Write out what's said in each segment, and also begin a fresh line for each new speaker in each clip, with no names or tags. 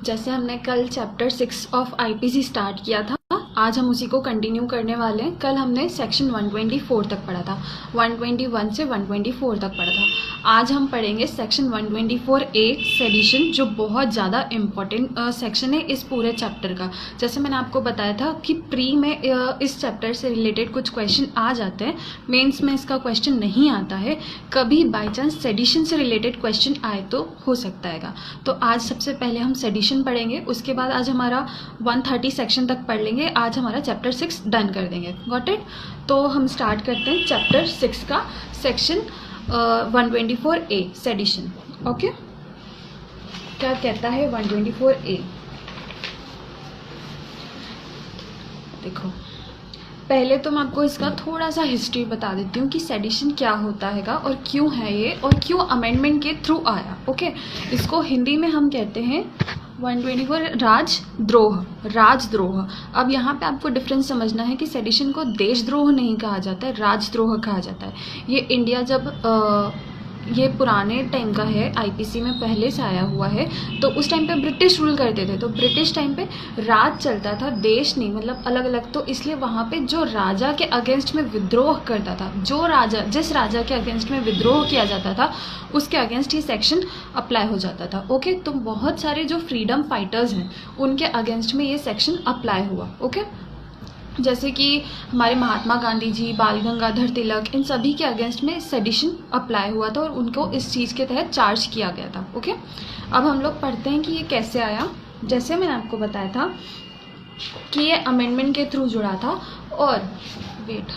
जैसे हमने कल चैप्टर 6 ऑफ आईपीसी स्टार्ट किया था, आज हम उसी को कंटिन्यू करने वाले हैं। कल हमने सेक्शन 124 तक पढ़ा था, 121 से 124 तक पढ़ा था। आज हम पढ़ेंगे सेक्शन 124A सेडिशन, जो बहुत ज़्यादा इम्पॉर्टेंट सेक्शन है इस पूरे चैप्टर का। जैसे मैंने आपको बताया था कि प्री में इस चैप्टर से रिलेटेड कुछ क्वेश्चन आ जाते हैं, मेंस में इसका क्वेश्चन नहीं आता है। कभी बाई चांस सेडिशन से रिलेटेड क्वेश्चन आए तो हो सकता है। तो आज सबसे पहले हम सेडिशन पढ़ेंगे, उसके बाद आज हमारा 130 सेक्शन तक पढ़ लेंगे। आज हमारा चैप्टर 6 डन कर देंगे। Got it? तो हम स्टार्ट करते हैं चैप्टर 6 का सेक्शन 124A सेडिशन। ओके, क्या कहता है 124A? देखो, पहले तो मैं आपको इसका थोड़ा सा हिस्ट्री बता देती हूँ कि सेडिशन क्या होता हैगा और क्यों है ये, और क्यों अमेंडमेंट के थ्रू आया। ओके, इसको हिंदी में हम कहते हैं 124 राजद्रोह। राजद्रोह। अब यहाँ पे आपको डिफरेंस समझना है कि सेडिशन को देशद्रोह नहीं कहा जाता है, राजद्रोह कहा जाता है। ये इंडिया जब ये पुराने टाइम का है, आईपीसी में पहले से आया हुआ है, तो उस टाइम पे ब्रिटिश रूल करते थे। तो ब्रिटिश टाइम पे राज चलता था, देश नहीं, मतलब अलग अलग। तो इसलिए वहाँ पे जो राजा के अगेंस्ट में विद्रोह करता था, जो राजा जिस राजा के अगेंस्ट में विद्रोह किया जाता था, उसके अगेंस्ट ये सेक्शन अप्लाई हो जाता था। ओके, तो बहुत सारे जो फ्रीडम फाइटर्स हैं उनके अगेंस्ट में ये सेक्शन अप्लाई हुआ। ओके, जैसे कि हमारे महात्मा गांधी जी, बाल गंगाधर तिलक, इन सभी के अगेंस्ट में सेडिशन अप्लाई हुआ था और उनको इस चीज़ के तहत चार्ज किया गया था। ओके, अब हम लोग पढ़ते हैं कि ये कैसे आया। जैसे मैंने आपको बताया था कि ये अमेंडमेंट के थ्रू जुड़ा था। और वेट,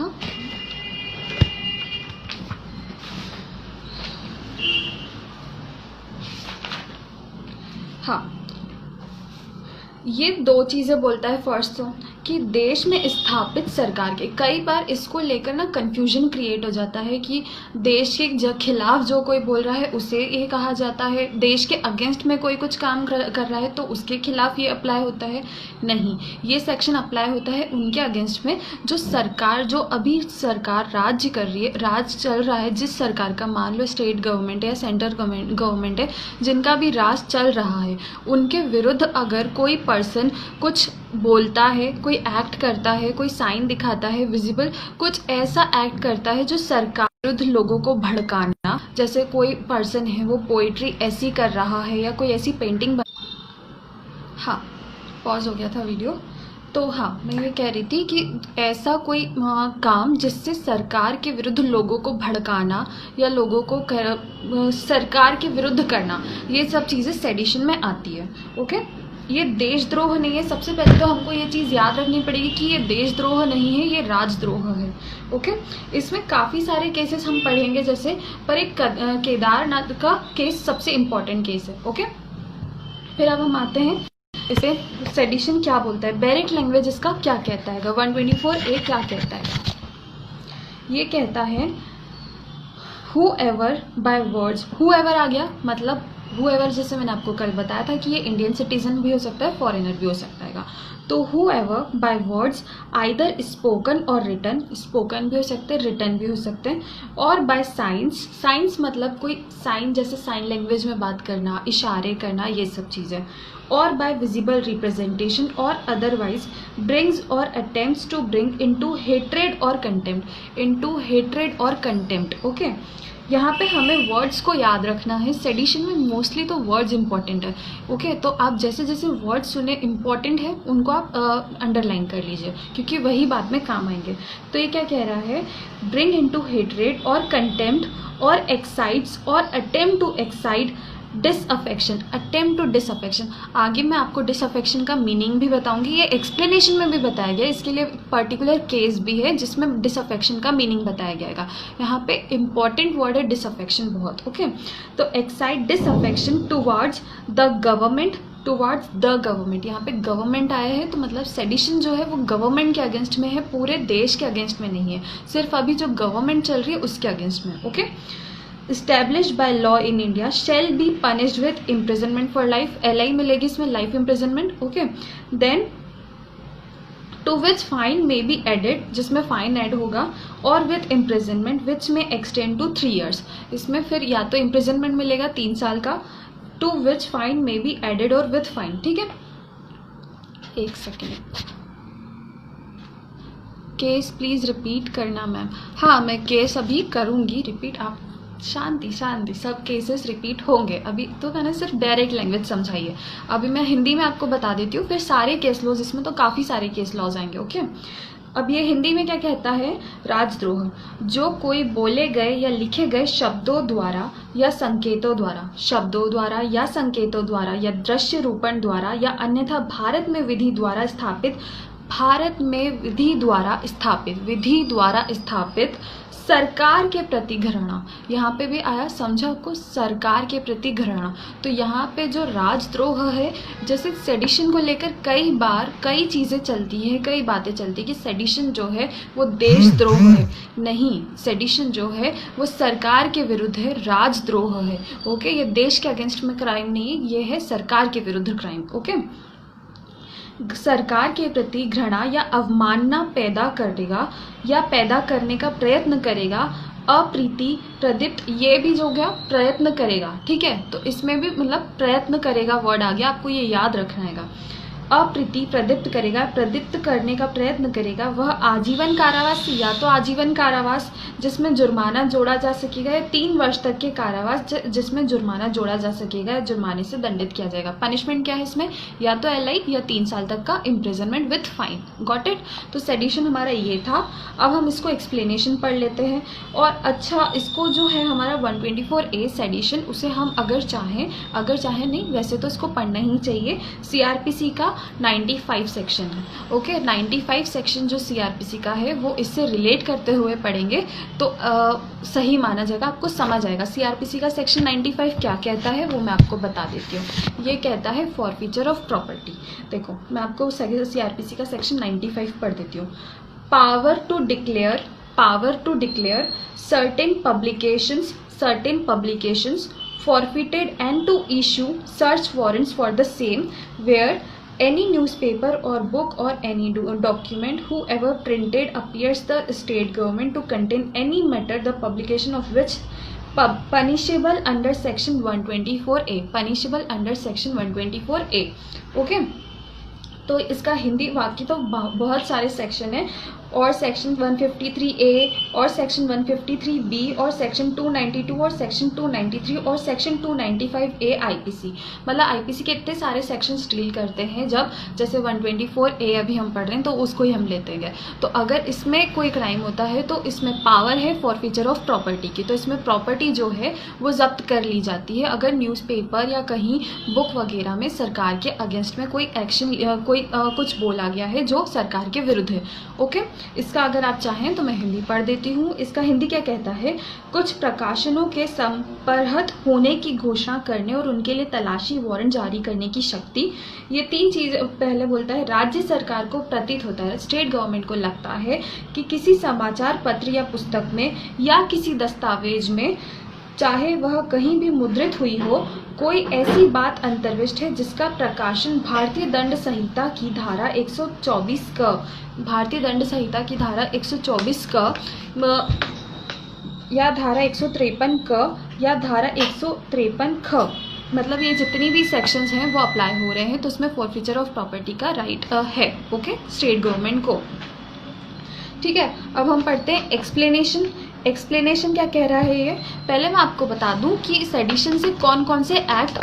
हाँ, ये दो चीज़ें बोलता है। फर्स्ट तो कि देश में स्थापित सरकार के, कई बार इसको लेकर ना कंफ्यूजन क्रिएट हो जाता है कि देश के खिलाफ जो कोई बोल रहा है उसे ये कहा जाता है, देश के अगेंस्ट में कोई कुछ काम कर रहा है तो उसके खिलाफ ये अप्लाई होता है। नहीं, ये सेक्शन अप्लाई होता है उनके अगेंस्ट में जो सरकार, जो अभी सरकार राज्य कर रही है, राज चल रहा है, जिस सरकार का, मान लो स्टेट गवर्नमेंट है या सेंट्रल गवर्नमेंट है, जिनका भी राज चल रहा है, उनके विरुद्ध अगर कोई पर्सन कुछ बोलता है, कोई एक्ट करता है, कोई साइन दिखाता है, विजिबल कुछ ऐसा एक्ट करता है जो सरकार विरुद्ध लोगों को भड़काना, जैसे कोई पर्सन है वो पोइट्री ऐसी कर रहा है या कोई ऐसी पेंटिंग हाँ, पॉज हो गया था वीडियो। तो हाँ, मैं ये कह रही थी कि ऐसा कोई काम जिससे सरकार के विरुद्ध लोगों को भड़काना या लोगों को सरकार के विरुद्ध करना, ये सब चीज़ें सेडिशन में आती है। ओके, ये देशद्रोह नहीं है। सबसे पहले तो हमको ये चीज़ याद रखनी पड़ेगी कि ये देशद्रोह नहीं है, ये राजद्रोह है। ओके, इसमें काफ़ी सारे केसेस हम पढ़ेंगे, जैसे पर एक केदारनाथ का केस सबसे इम्पॉर्टेंट केस है। ओके, फिर अब हम आते हैं इसे सेडिशन क्या बोलता है, बैरिक लैंग्वेज इसका क्या कहता है, 124A क्या कहता है। ये कहता है whoever by words, whoever आ गया मतलब whoever, जैसे मैंने आपको कल बताया था कि ये इंडियन सिटीजन भी हो सकता है, फॉरेनर भी हो सकता है। तो whoever by words either spoken और written, spoken भी हो सकते हैं, written भी हो सकते हैं, और by signs, signs मतलब कोई साइन, जैसे साइन लैंग्वेज में बात करना, इशारे करना, ये सब चीज़ें, और by visible representation or otherwise brings or attempts to bring into hatred or contempt, into hatred or contempt। Okay, यहाँ पे हमें वर्ड्स को याद रखना है। सेडिशन में मोस्टली तो वर्ड्स इंपॉर्टेंट है। ओके, तो आप जैसे जैसे वर्ड्स सुने इंपॉर्टेंट है उनको आप अंडरलाइन कर लीजिए, क्योंकि वही बाद में काम आएंगे। तो ये क्या कह रहा है, ब्रिंग इनटू हेट्रेड और कंटेम्प्ट और एक्साइट्स और attempt to excite disaffection, attempt to disaffection. आगे मैं आपको डिसअफेक्शन का मीनिंग भी बताऊंगी, ये एक्सप्लेनेशन में भी बताया गया, इसके लिए पर्टिकुलर केस भी है जिसमें डिसअफेक्शन का मीनिंग बताया गया। यहाँ पे इंपॉर्टेंट वर्ड है डिसअफेक्शन बहुत। ओके, तो excite disaffection towards the government, towards the government, यहाँ पे गवर्नमेंट आया है तो मतलब सेडिशन जो है वो गवर्नमेंट के अगेंस्ट में है, पूरे देश के अगेंस्ट में नहीं है, सिर्फ अभी जो गवर्नमेंट चल रही है उसके अगेंस्ट में। Okay, established by law in India shall be punished with imprisonment for life, LI मिलेगी इसमें, life imprisonment। Okay, then to which fine may be added, जिसमें फाइन ऐड होगा, और with imprisonment which may extend to 3 years, इसमें फिर या तो imprisonment मिलेगा 3 साल का, to which fine may be added और विथ फाइन। ठीक है, एक सेकेंड, केस प्लीज़ रिपीट करना मैम। हाँ, मैं केस अभी करूँगी रिपीट, आप शांति शांति, सब केसेस रिपीट होंगे। अभी तो मैंने सिर्फ डायरेक्ट लैंग्वेज समझाई है, अभी मैं हिंदी में आपको बता देती हूँ, फिर सारे केस लॉज, इसमें तो काफ़ी सारे केस लॉज आएंगे। ओके, अब ये हिंदी में क्या कहता है, राजद्रोह, जो कोई बोले गए या लिखे गए शब्दों द्वारा या संकेतों द्वारा, शब्दों द्वारा या संकेतों द्वारा या दृश्य रूपण द्वारा या अन्यथा भारत में विधि द्वारा स्थापित सरकार के प्रति घृणा, यहाँ पे भी आया, समझा आपको, सरकार के प्रति घृणा। तो यहाँ पे जो राजद्रोह है, जैसे सेडिशन को लेकर कई बार कई चीज़ें चलती हैं, कई बातें चलती हैं कि सेडिशन जो है वो देशद्रोह है। नहीं, सेडिशन जो है वो सरकार के विरुद्ध है, राजद्रोह है। ओके, ये देश के अगेंस्ट में क्राइम नहीं है, ये है सरकार के विरुद्ध क्राइम। ओके, सरकार के प्रति घृणा या अवमानना पैदा करेगा या पैदा करने का प्रयत्न करेगा, अप्रीति प्रदीप्त, ये भी जो गया प्रयत्न करेगा। ठीक है, तो इसमें भी मतलब प्रयत्न करेगा वर्ड आ गया, आपको ये याद रखना है। अप्रीति प्रदीप्त करेगा, प्रदीप्त करने का प्रयत्न करेगा, वह आजीवन कारावास, या तो आजीवन कारावास जिसमें जुर्माना जोड़ा जा सकेगा, या 3 वर्ष तक के कारावास जिसमें जुर्माना जोड़ा जा सकेगा या जुर्माने से दंडित किया जाएगा। पनिशमेंट क्या है इसमें, या तो LI या 3 साल तक का imprisonment with fine. Got it. तो सेडिशन हमारा ये था। अब हम इसको एक्सप्लेनेशन पढ़ लेते हैं। और अच्छा, इसको जो है हमारा 124A सेडिशन, उसे हम अगर चाहें नहीं, वैसे तो इसको पढ़ना ही चाहिए, CRPC का 95 सेक्शन है। ओके, 95 सेक्शन जो CRPC का है वो इससे रिलेट करते हुए पढ़ेंगे तो सही माना जाएगा, आपको समझ आएगा। CRPC का सेक्शन 95 क्या कहता है वो मैं आपको बता देती हूँ। ये कहता है फॉरफीचर ऑफ प्रॉपर्टी। देखो, मैं आपको CRPC का सेक्शन 95 पढ़ देती हूँ। Power to declare certain publications forfeited and to issue search warrants for the same, where any newspaper or book or any document whoever printed appears the state government to contain any matter the publication of which punishable under section 124A, punishable under section 124A। Okay, तो इसका हिंदी, बाकी तो बहुत सारे section है, और section 153A और section 153B और सेक्शन 292 और सेक्शन 293 और सेक्शन 295A IPC, मतलब IPC के इतने सारे सेक्शंस डील करते हैं। जब जैसे 124A अभी हम पढ़ रहे हैं तो उसको ही हम लेते हैं। तो अगर इसमें कोई क्राइम होता है तो इसमें पावर है फॉरफीचर ऑफ प्रॉपर्टी की, तो इसमें प्रॉपर्टी जो है वो जब्त कर ली जाती है अगर न्यूज़पेपर या कहीं बुक वगैरह में सरकार के अगेंस्ट में कोई एक्शन, कुछ बोला गया है जो सरकार के विरुद्ध है। ओके, इसका अगर आप चाहें तो मैं हिंदी पढ़ देती हूँ। इसका हिंदी क्या कहता है, कुछ प्रकाशनों के संपर्हत होने की घोषणा करने और उनके लिए तलाशी वारंट जारी करने की शक्ति। ये 3 चीज़ पहले बोलता है। राज्य सरकार को प्रतीत होता है, स्टेट गवर्नमेंट को लगता है कि किसी समाचार पत्र या पुस्तक में या किसी दस्तावेज में, चाहे वह कहीं भी मुद्रित हुई हो, कोई ऐसी बात अंतर्विष्ट है जिसका प्रकाशन भारतीय दंड संहिता की धारा 124 क, भारतीय दंड संहिता की धारा 124 क या धारा 153 क या धारा 153 ख, मतलब ये जितनी भी सेक्शंस हैं वो अप्लाई हो रहे हैं, तो उसमें फॉरफीचर ऑफ प्रॉपर्टी का राइट है। ओके, स्टेट गवर्नमेंट को। ठीक है, अब हम पढ़ते हैं एक्सप्लेनेशन क्या कह रहा है ये। पहले मैं आपको बता दूं कि सेडिशन से कौन कौन से एक्ट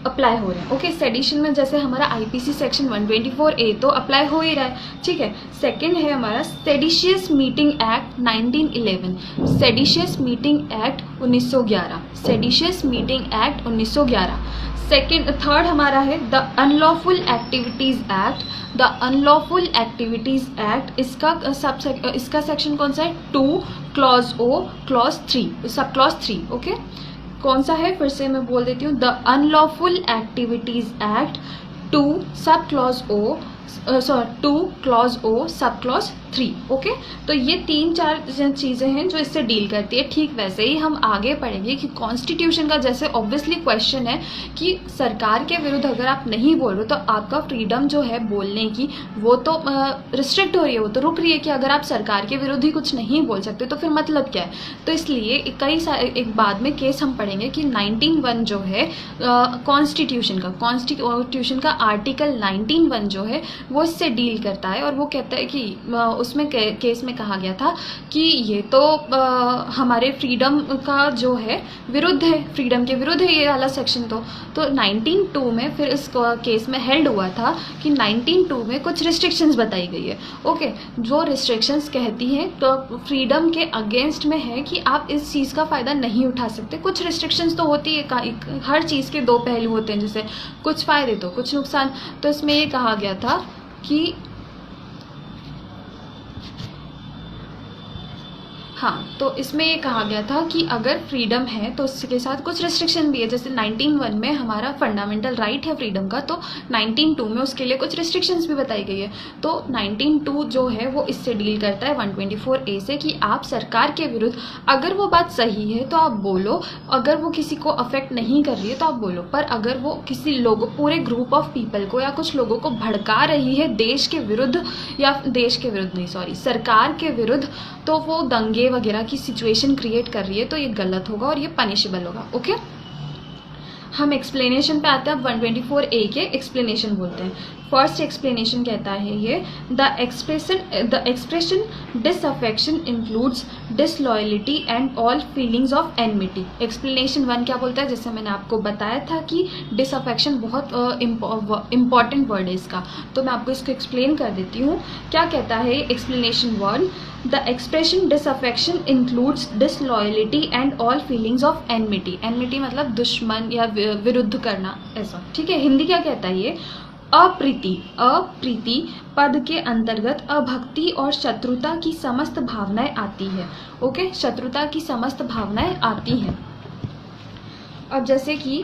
अप्लाई हो रहे हैं। ओके, सेडिशन में जैसे हमारा IPC सेक्शन 124A तो अप्लाई हो ही रहा है। ठीक है, सेकंड है हमारा seditious meeting act 1911, seditious meeting act 1911, seditious meeting act 1911। Third हमारा है the unlawful activities act, the unlawful activities act. इसका सेक्शन कौन सा है, 2 क्लॉज O क्लॉज 3, सब क्लॉज 3। ओके, कौन सा है, फिर से मैं बोल देती हूँ, the unlawful activities act 2 sub clause O two, clause O, sub clause 3। Okay, तो ये 3-4 चीज़ें हैं जो इससे डील करती है। ठीक वैसे ही हम आगे पढ़ेंगे कि कॉन्स्टिट्यूशन का जैसे ऑब्वियसली क्वेश्चन है कि सरकार के विरुद्ध अगर आप नहीं बोल रहे तो आपका फ्रीडम जो है बोलने की वो तो रिस्ट्रिक्ट हो रही है, वो तो रुक रही है कि अगर आप सरकार के विरुद्ध ही कुछ नहीं बोल सकते तो फिर मतलब क्या है। तो इसलिए एक बाद में केस हम पढ़ेंगे कि 19(1) जो है कॉन्स्टिट्यूशन का आर्टिकल 19(1) जो है वो इससे डील करता है। और वो कहता है कि उसमें केस में कहा गया था कि ये तो हमारे फ्रीडम का जो है विरुद्ध है, फ्रीडम के विरुद्ध है ये वाला सेक्शन। तो 19(2) में फिर इस केस में हेल्ड हुआ था कि 19(2) में कुछ रिस्ट्रिक्शंस बताई गई है। ओके, जो रिस्ट्रिक्शंस कहती हैं तो फ्रीडम के अगेंस्ट में है कि आप इस चीज़ का फ़ायदा नहीं उठा सकते। कुछ रिस्ट्रिक्शंस तो होती है, हर चीज़ के दो पहलू होते हैं, जैसे कुछ फ़ायदे तो कुछ नुकसान। तो इसमें ये कहा गया था कि हाँ, तो इसमें ये कहा गया था कि अगर फ्रीडम है तो उसके साथ कुछ रिस्ट्रिक्शन भी है। जैसे 19(1) में हमारा फंडामेंटल राइट है फ्रीडम का, तो 19(2) में उसके लिए कुछ रिस्ट्रिक्शंस भी बताई गई है। तो 19(2) जो है वो इससे डील करता है 124A से कि आप सरकार के विरुद्ध अगर वो बात सही है तो आप बोलो, अगर वो किसी को अफेक्ट नहीं कर रही है तो आप बोलो, पर अगर वो किसी लोगों, पूरे ग्रुप ऑफ पीपल को या कुछ लोगों को भड़का रही है देश के विरुद्ध, या देश के विरुद्ध नहीं, सॉरी, सरकार के विरुद्ध, तो वो दंगे वगैरह की सिचुएशन क्रिएट कर रही है तो ये गलत होगा और ये पनिशेबल होगा। ओके, हम एक्सप्लेनेशन पे आते हैं। अब 124A के एक्सप्लेनेशन बोलते हैं। फर्स्ट एक्सप्लेनेशन कहता है ये, the expression disaffection includes disloyalty and all feelings of enmity. Explanation 1 क्या बोलता है, जैसे मैंने आपको बताया था कि डिसअफेक्शन बहुत इम्पॉर्टेंट वर्ड है इसका, तो मैं आपको इसको एक्सप्लेन कर देती हूँ। क्या कहता है explanation 1, the expression disaffection includes disloyalty and all feelings of enmity. Enmity मतलब दुश्मन या विरुद्ध करना, ऐसा। ठीक है, हिंदी क्या कहता है ये, अप्रीति पद के अंतर्गत अभक्ति और शत्रुता की समस्त भावनाएं आती है। ओके, शत्रुता की समस्त भावनाएं आती हैं। अब जैसे कि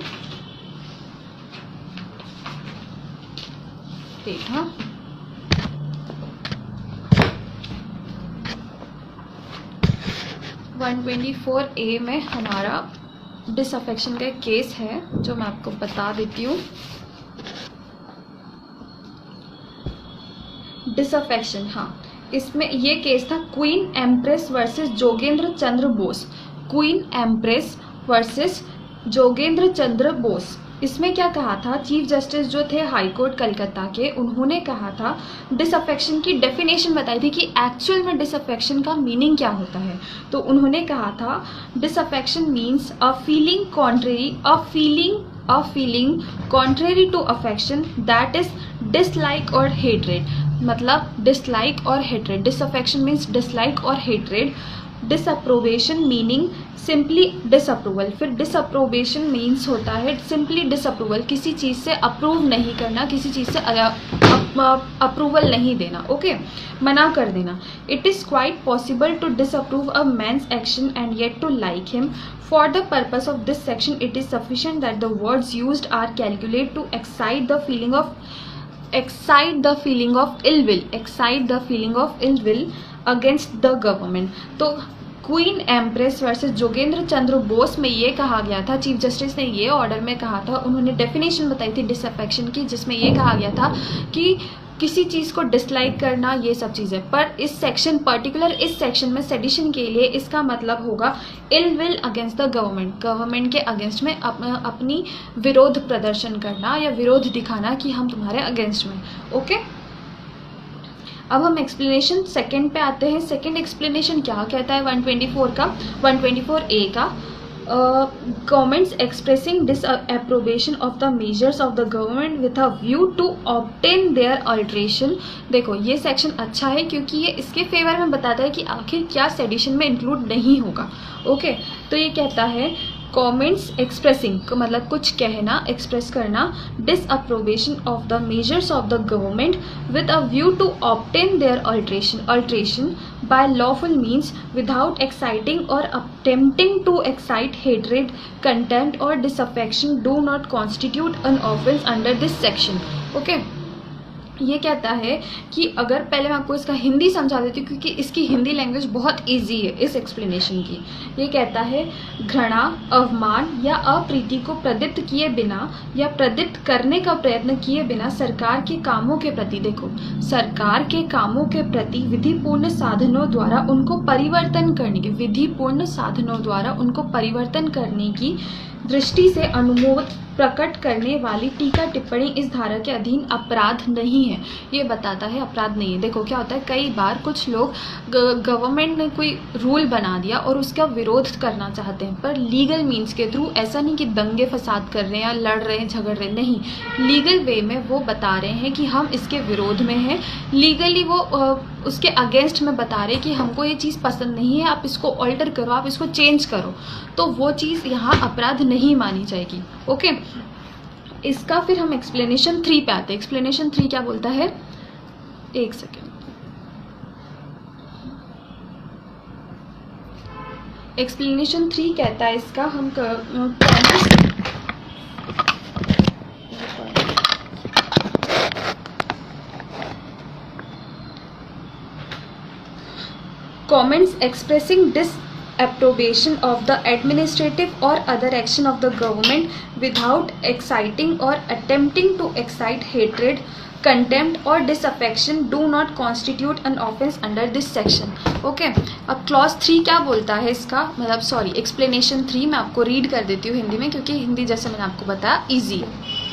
देखा 124A में हमारा डिसअफेक्शन का एक केस है जो मैं आपको बता देती हूँ। डिसअफेक्शन, हाँ, इसमें ये केस था Queen Empress versus Jogendra Chandra Bose. Queen Empress versus Jogendra Chandra Bose. इसमें क्या कहा था, चीफ जस्टिस जो थे हाई कोर्ट कलकत्ता के, उन्होंने कहा था, डिसअफेक्शन की डेफिनेशन बताई थी कि एक्चुअल में डिसअफेक्शन का मीनिंग क्या होता है। तो उन्होंने कहा था, disaffection means a feeling contrary to affection that is dislike और हेट्रेड। मतलब डिसलाइक और हेट्रेड, डिसअफेक्शन मीन्स डिसलाइक और hatred. Disapprobation meaning simply disapproval, फिर डिसअप्रोवेशन मीन्स होता है सिंपली डिसअप्रूवल, किसी चीज़ से अप्रूव नहीं करना, किसी चीज़ से अप्रूवल नहीं देना। ओके, मना कर देना। It is quite possible to disapprove a man's action and yet to like him. For the purpose of this section it is sufficient that the words used are calculated to excite the feeling of ill will against the government। तो queen Empress versus Jogendra Chandra Bose में ये कहा गया था, chief justice ने ये order में कहा था, उन्होंने डेफिनेशन बताई थी डिसअफेक्शन की, जिसमें ये कहा गया था कि किसी चीज़ को डिसलाइक करना, ये सब चीज़ें। पर इस सेक्शन, पर्टिकुलर इस सेक्शन में सेडिशन के लिए इसका मतलब होगा ill will against the government, government के अगेंस्ट में अपनी विरोध प्रदर्शन करना या विरोध दिखाना कि हम तुम्हारे अगेंस्ट में। ओके, अब हम एक्सप्लेनेशन सेकंड पे आते हैं। सेकंड एक्सप्लेनेशन क्या कहता है 124A का, governments expressing disapprobation of the measures of the government with a view to obtain their alteration. देखो ये सेक्शन अच्छा है क्योंकि ये इसके फेवर में बताता है कि आखिर क्या सेडिशन में इंक्लूड नहीं होगा। ओके, तो ये कहता है कमेंट्स एक्सप्रेसिंग को मतलब कुछ कहना, एक्सप्रेस करना, disapprobation of the measures of the government with a view to obtain their alteration by lawful means without exciting or attempting to excite hatred, contempt or disaffection do not constitute an offense under this section। Okay, ये कहता है कि अगर पहले मैं आपको इसका हिंदी समझा देती हूँ क्योंकि इसकी हिंदी लैंग्वेज बहुत इजी है इस एक्सप्लेनेशन की। ये कहता है घृणा, अवमान या अप्रीति को प्रदत्त किए बिना या प्रदत्त करने का प्रयत्न किए बिना सरकार के कामों के प्रति, देखो, सरकार के कामों के प्रति विधिपूर्ण साधनों द्वारा उनको परिवर्तन करने की, विधिपूर्ण साधनों द्वारा उनको परिवर्तन करने की दृष्टि से अनुमोद प्रकट करने वाली टीका टिप्पणी इस धारा के अधीन अपराध नहीं है। ये बताता है अपराध नहीं है। देखो क्या होता है, कई बार कुछ लोग गवर्नमेंट ने कोई रूल बना दिया और उसका विरोध करना चाहते हैं, पर लीगल मीन्स के थ्रू, ऐसा नहीं कि दंगे फसाद कर रहे हैं या लड़ रहे हैं, झगड़ रहे हैं, नहीं, लीगल वे में वो बता रहे हैं कि हम इसके विरोध में हैं, लीगली वो उसके अगेंस्ट में बता रहे कि हमको ये चीज़ पसंद नहीं है, आप इसको ऑल्टर करो, आप इसको चेंज करो, तो वो चीज़ यहाँ अपराध नहीं मानी जाएगी। ओके, इसका फिर हम एक्सप्लेनेशन 3 पे आते हैं। एक्सप्लेनेशन 3 क्या बोलता है, एक सेकेंड, एक्सप्लेनेशन 3 कहता है इसका हम comments expressing disapprobation of the administrative or other action of the government without exciting or attempting to excite hatred, contempt or disaffection do not constitute an offense under this section. Okay, अब clause 3 क्या बोलता है इसका, मतलब sorry, explanation 3 मैं आपको read कर देती हूँ हिंदी में, क्योंकि हिंदी जैसे मैंने आपको बताया ईजी है।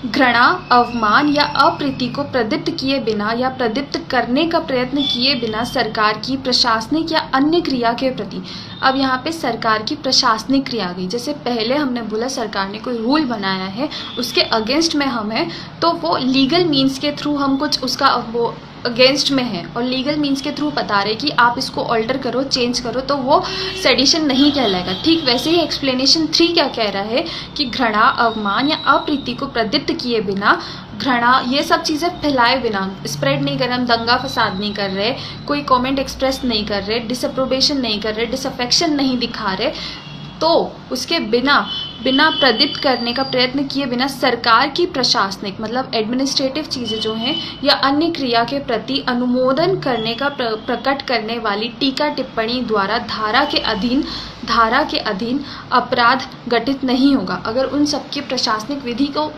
घृणा, अवमान या अप्रीति को प्रदत्त किए बिना या प्रदत्त करने का प्रयत्न किए बिना सरकार की प्रशासनिक या अन्य क्रिया के प्रति, अब यहाँ पे सरकार की प्रशासनिक क्रिया आ गई। जैसे पहले हमने बोला सरकार ने कोई रूल बनाया है, उसके अगेंस्ट में हम हैं, तो वो लीगल मीन्स के थ्रू हम कुछ उसका वो अगेंस्ट में है और लीगल मीन्स के थ्रू बता रहे कि आप इसको ऑल्टर करो, चेंज करो, तो वो सेडिशन नहीं कहलाएगा। ठीक वैसे ही एक्सप्लेनेशन 3 क्या कह रहा है कि घृणा, अवमान या अप्रीति को प्रदत्त किए बिना, घृणा ये सब चीज़ें फैलाए बिना, स्प्रेड नहीं कर रहे, हम दंगा फसाद नहीं कर रहे, कोई कमेंट एक्सप्रेस नहीं कर रहे, डिसअप्रोबेशन नहीं कर रहे, डिसअफेक्शन नहीं दिखा रहे, तो उसके बिना प्रदत्त करने का प्रयत्न किए बिना सरकार की प्रशासनिक, मतलब एडमिनिस्ट्रेटिव चीज़ें जो हैं या अन्य क्रिया के प्रति अनुमोदन करने का प्रकट करने वाली टीका टिप्पणी द्वारा धारा के अधीन अपराध घटित नहीं होगा। अगर उन सबकी प्रशासनिक विधि को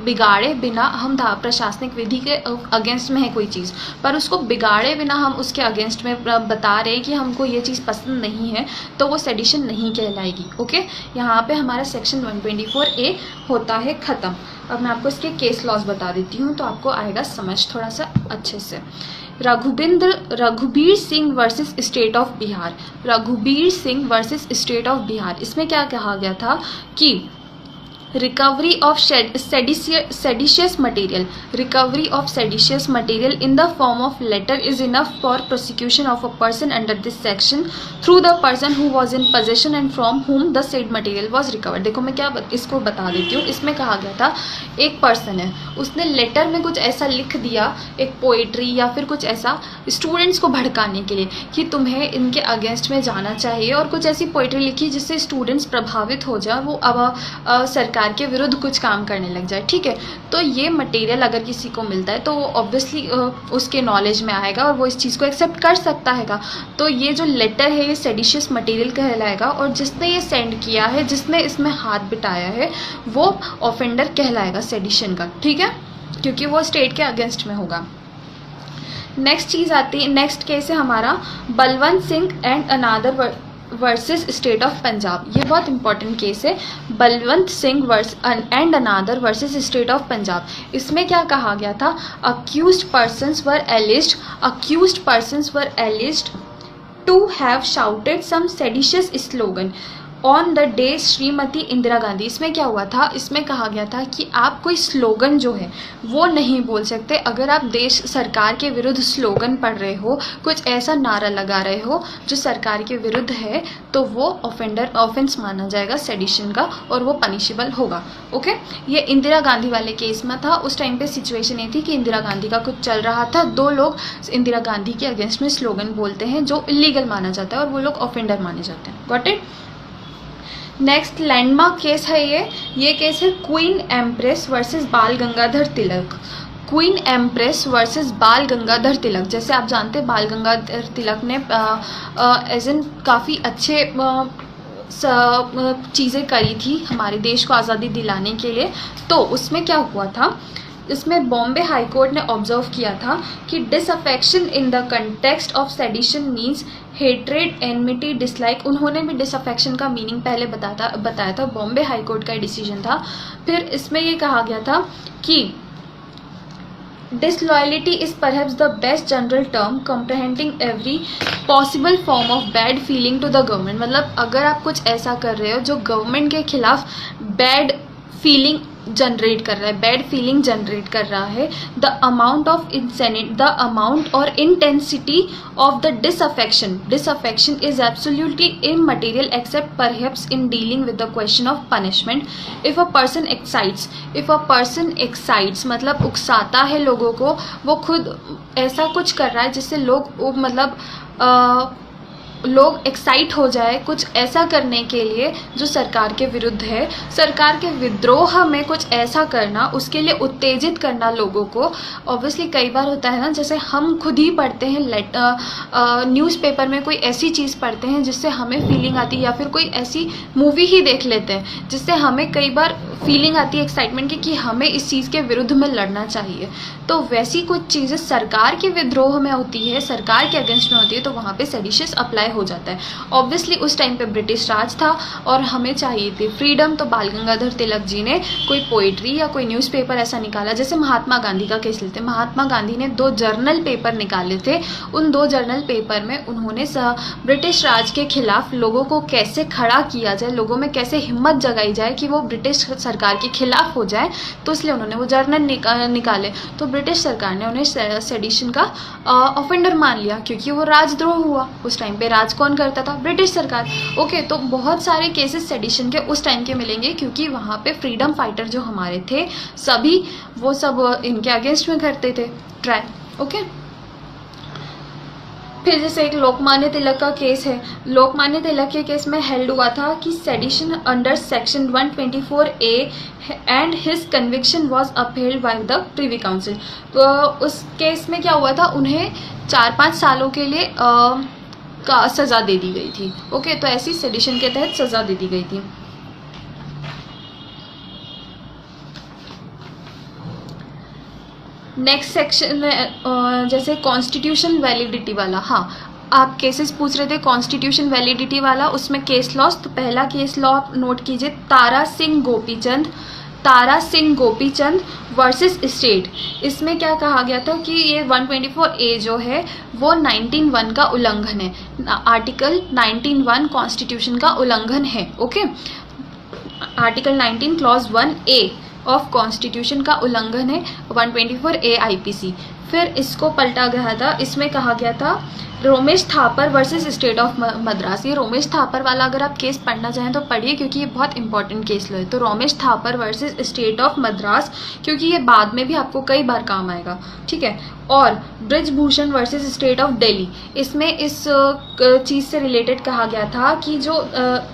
बिगाड़े बिना, हम प्रशासनिक विधि के अगेंस्ट में है कोई चीज़, पर उसको बिगाड़े बिना हम उसके अगेंस्ट में बता रहे हैं कि हमको ये चीज़ पसंद नहीं है, तो वो सेडिशन नहीं कहलाएगी। ओके, यहाँ पे हमारा सेक्शन 124A होता है ख़त्म। अब मैं आपको इसके केस लॉज बता देती हूँ तो आपको आएगा समझ थोड़ा सा अच्छे से। Raghubir Singh versus state of Bihar, Raghubir Singh versus state of Bihar, इसमें क्या कहा गया था कि recovery of seditious material, recovery of seditious material in the form of letter is enough for prosecution of a person under this section through the person who was in possession and from whom the said material was recovered। देखो मैं क्या इसको बता देती हूँ। इसमें कहा गया था एक पर्सन है, उसने लेटर में कुछ ऐसा लिख दिया, एक पोइट्री या फिर कुछ ऐसा स्टूडेंट्स को भड़काने के लिए कि तुम्हें इनके अगेंस्ट में जाना चाहिए, और कुछ ऐसी पोइट्री लिखी जिससे स्टूडेंट्स प्रभावित हो जाए, वो अब सरकार के विरुद्ध कुछ काम करने लग जाए। ठीक है, तो ये मटेरियल अगर किसी को मिलता है तो वो ऑब्वियसली उसके नॉलेज में आएगा और वो इस चीज़ को एक्सेप्ट कर सकता है। तो ये जो लेटर है ये सेडिशियस मटेरियल कहलाएगा, और जिसने ये सेंड किया है, जिसने इसमें हाथ बिठाया है, वो ऑफेंडर कहलाएगा सेडिशन का। ठीक है, क्योंकि वो स्टेट के अगेंस्ट में होगा। नेक्स्ट चीज़ आती है, नेक्स्ट केस है हमारा Balwant Singh and another versus state of Punjab. ये बहुत इंपॉर्टेंट केस है, Balwant Singh and another versus state of Punjab. इसमें क्या कहा गया था, accused persons were alleged to have shouted some seditious slogan on the day Shrimati Indira Gandhi. इसमें क्या हुआ था, इसमें कहा गया था कि आप कोई स्लोगन जो है वो नहीं बोल सकते। अगर आप देश सरकार के विरुद्ध स्लोगन पढ़ रहे हो, कुछ ऐसा नारा लगा रहे हो जो सरकार के विरुद्ध है, तो वो ऑफेंस माना जाएगा सेडिशन का, और वो पनिशेबल होगा। ओके, ये इंदिरा गांधी वाले केस में था। उस टाइम पे सिचुएशन ये थी कि इंदिरा गांधी का कुछ चल रहा था, 2 लोग इंदिरा गांधी के अगेंस्ट में स्लोगन बोलते हैं जो इलीगल माना जाता है, और वो लोग ऑफेंडर माने जाते हैं। Got it. Next landmark case है ये केस है क्वीन एम्प्रेस वर्सेस बाल Gangadhar Tilak. Queen Empress versus बाल गंगाधर तिलक। जैसे आप जानते हैं बाल गंगाधर तिलक ने एज इन काफ़ी अच्छे चीज़ें करी थी हमारे देश को आज़ादी दिलाने के लिए। तो उसमें क्या हुआ था, इसमें बॉम्बे हाई कोर्ट ने ऑब्जर्व किया था कि disaffection in the context of sedition means hatred, enmity, dislike. उन्होंने भी डिसअफेक्शन का मीनिंग पहले बताया था, बॉम्बे हाई कोर्ट का डिसीजन था। फिर इसमें ये कहा गया था कि disloyalty is perhaps the best general term comprehending every possible form of bad feeling to the government। मतलब अगर आप कुछ ऐसा कर रहे हो जो गवर्नमेंट के खिलाफ बैड फीलिंग जनरेट कर रहा है, बैड फीलिंग जनरेट कर रहा है, the amount of insanity, the amount or intensity of the disaffection is absolutely immaterial except perhaps in dealing with the question of punishment. If a person excites मतलब उकसाता है लोगों को, वो खुद ऐसा कुछ कर रहा है जिससे लोग एक्साइट हो जाए कुछ ऐसा करने के लिए जो सरकार के विरुद्ध है, सरकार के विद्रोह में कुछ ऐसा करना, उसके लिए उत्तेजित करना लोगों को। ऑब्वियसली कई बार होता है ना, जैसे हम खुद ही पढ़ते हैं न्यूज़पेपर में कोई ऐसी चीज़ पढ़ते हैं जिससे हमें फीलिंग आती है, या फिर कोई ऐसी मूवी ही देख लेते हैं जिससे हमें कई बार फीलिंग आती है एक्साइटमेंट की कि हमें इस चीज़ के विरुद्ध में लड़ना चाहिए। तो वैसी कुछ चीज़ें सरकार के विद्रोह में होती है, सरकार के अगेंस्ट में होती है, तो वहाँ पे सेडिशियस अप्लाई हो जाता है। ऑब्वियसली उस टाइम पे ब्रिटिश राज था और हमें चाहिए थी फ्रीडम। तो बाल गंगाधर तिलक जी ने कोई पोइट्री या कोई न्यूज़पेपर ऐसा निकाला, जैसे महात्मा गांधी का केस लेते हैं। महात्मा गांधी ने 2 जर्नल पेपर निकाले थे। उन 2 जर्नल पेपर में उन्होंने ब्रिटिश राज के खिलाफ लोगों को कैसे खड़ा किया जाए, लोगों में कैसे हिम्मत जगाई जाए कि वो ब्रिटिश सरकार के खिलाफ हो जाए, तो इसलिए उन्होंने वो जर्नल निकाले। तो ब्रिटिश सरकार ने उन्हें सेडिशन का ऑफेंडर मान लिया, क्योंकि वो राजद्रोह हुआ। उस टाइम पे राज कौन करता था? ब्रिटिश सरकार। ओके, तो बहुत सारे केसेस सेडिशन के उस टाइम के मिलेंगे, क्योंकि वहाँ पे फ्रीडम फाइटर जो हमारे थे सभी, वो सब इनके अगेंस्ट में करते थे ट्राई। ओके, फिर जैसे एक लोकमान्य तिलक का केस है। लोकमान्य तिलक के केस में हेल्ड हुआ था कि sedition under section 124A and his conviction was upheld by the Privy Council. तो उस केस में क्या हुआ था, उन्हें 4-5 सालों के लिए का सज़ा दे दी गई थी। ओके, तो ऐसी सेडिशन के तहत सज़ा दे दी गई थी। नेक्स्ट सेक्शन में जैसे कॉन्स्टिट्यूशन वैलिडिटी वाला, हाँ आप केसेस पूछ रहे थे कॉन्स्टिट्यूशन वैलिडिटी वाला, उसमें केस लॉस। तो पहला केस लॉ आप नोट कीजिए, तारा सिंह गोपीचंद वर्सेस स्टेट। इसमें क्या कहा गया था कि ये 124A जो है वो 19(1) का उल्लंघन है, आर्टिकल 19(1) कॉन्स्टिट्यूशन का उल्लंघन है। Okay, article 19 clause 1A of constitution का उल्लंघन है 124A IPC। फिर इसको पलटा गया था, इसमें कहा गया था Romesh Thapar versus state of Madras. ये रोमेश थापर वाला अगर आप केस पढ़ना चाहें तो पढ़िए, क्योंकि ये बहुत इंपॉर्टेंट केस है। तो Romesh Thapar versus state of Madras, क्योंकि ये बाद में भी आपको कई बार काम आएगा, ठीक है। और Brijbhushan versus state of Delhi, इसमें इस चीज़ से रिलेटेड कहा गया था कि जो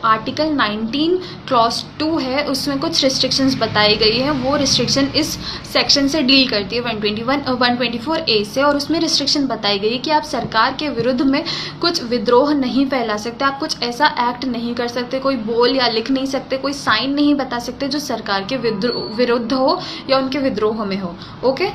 आर्टिकल 19 क्लॉज 2 है उसमें कुछ रिस्ट्रिक्शंस बताई गई हैं, वो रिस्ट्रिक्शन इस सेक्शन से डील करती है 124A से। और उसमें रिस्ट्रिक्शन बताई गई कि आप सरकार के विरुद्ध में कुछ विद्रोह नहीं फैला सकते, आप कुछ ऐसा एक्ट नहीं कर सकते, कोई बोल या लिख नहीं सकते, कोई साइन नहीं बता सकते जो सरकार के विरुद्ध हो या उनके विद्रोह में हो। ओके,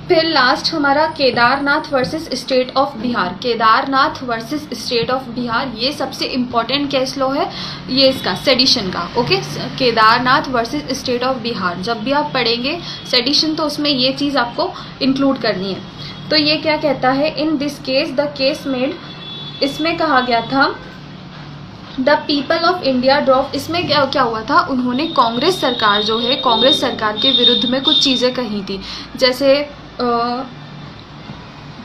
फिर लास्ट हमारा Kedarnath versus state of Bihar. Kedarnath versus state of Bihar, ये सबसे इम्पॉर्टेंट केस लॉ है ये इसका सेडिशन का। Okay, Kedarnath versus state of Bihar, जब भी आप पढ़ेंगे सेडिशन तो उसमें ये चीज़ आपको इंक्लूड करनी है। तो ये क्या कहता है, in this case the case made, इसमें कहा गया था the people of India drop. इसमें क्या हुआ था, उन्होंने कांग्रेस सरकार जो है, कांग्रेस सरकार के विरुद्ध में कुछ चीज़ें कही थी, जैसे